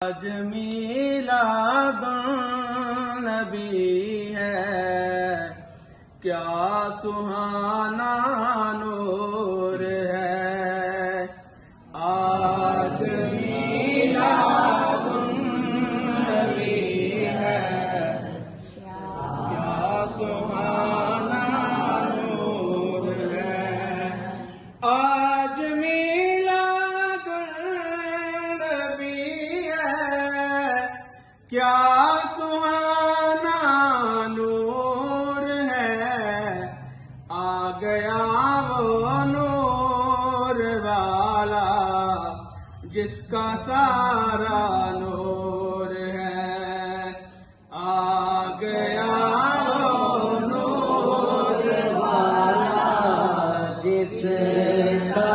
आज मीलादुन्नबी है, क्या सुहाना नूर है। आज मीलादुन्नबी है, क्या सुहाना नूर है। आज क्या सुहाना नूर है। आ गया वो नूर वाला जिसका सारा नूर है। आ गया वो नूर वाला जिसका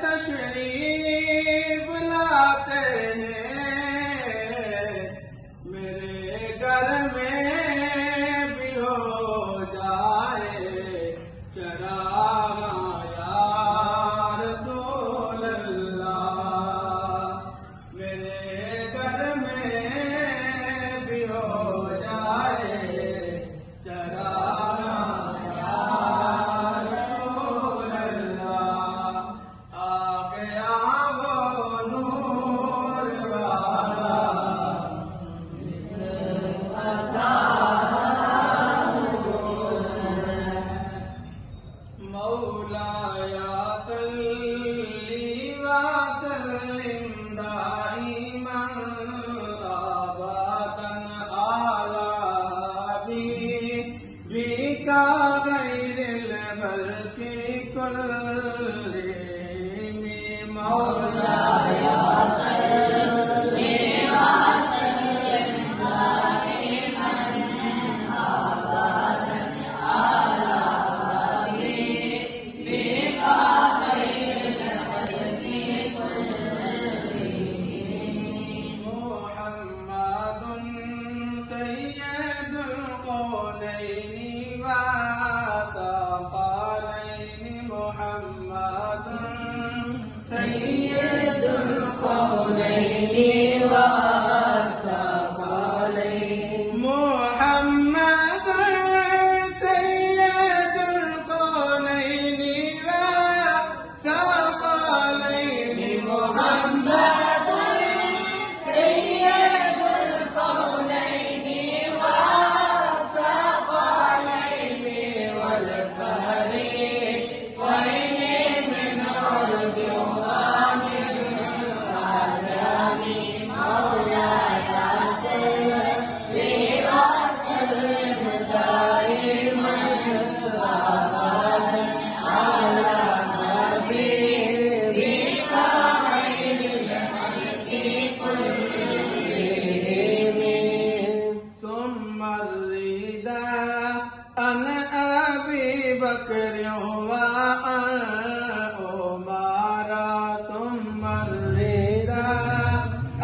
तशरीफ लाते हैं, मेरे घर में भी हो जाए चरागा या रसूल अल्लाह। मेरे घर में भी हो जाए चरागा या रसूल अल्लाह। आ गया वो नूर वाला जिसका सारा नूर है। मौलाया सल्ली व सल्लिम दाइमन अबदन अला हबीबिका गैरिल खल्क़ि कुल्लिहिम। मौलाया सल्ली व सल्लिम दाइमन अबदन अला हबीबिका गैरिल खल्क़ि कुल्लिहिम। मुहम्मदुन सय्यदुल कौनैनि व सक़लैनि। मुहम्मदुन सय्यदुल कौनैनि व सक़लैनि। मुहम्मदुन सय्यदुल कौनैनि व सक़लैनि। मुहम्मदुन सय्यदुल कौनैनि व सक़लैनि वल फरीक़ैनि मिन अर्दि व मिन अजमी। मौलाया सल्ली व सल्लिम दाइमन अबदन अला हबीबिका गैरिल खल्क़ि कुल्लिहिम। सुम्मा रिदा अन अबी बकर व अन उमर। सुम्मा रिदा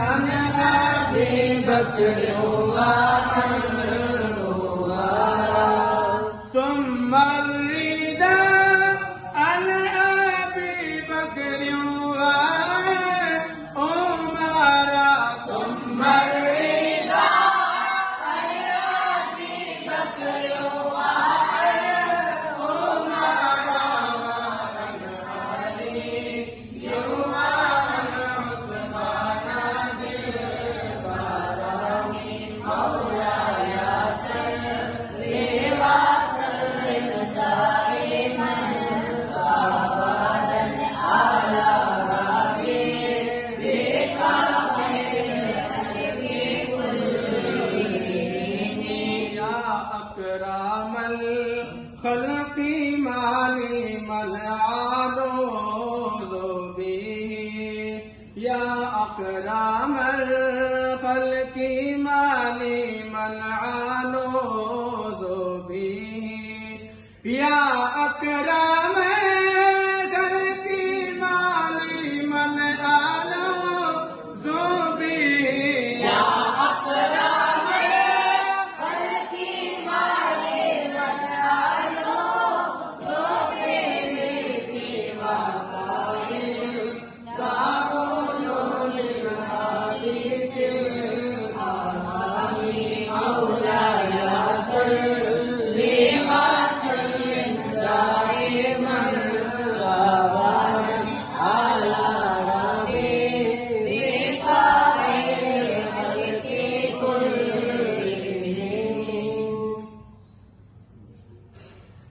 अन अबी बकर व अन उमर। सुम्मा रिदा अन अबी बकर व अन उमर। सुम्मा रिदा अन अबी बकर व अन उमर व अन अली व अन उस्मान ज़िल करमी। मौलाया सल्ली व सल्लिम दाइमन अबदन अला हबीबिका गैरिल खल्क़ि कुल्लिहिम। या अकरमल खल्क़ि माली मन आलूज़ु बिही। या अकरमल खल्क़ि माली मन आलूज़ु बिही। या अकरमल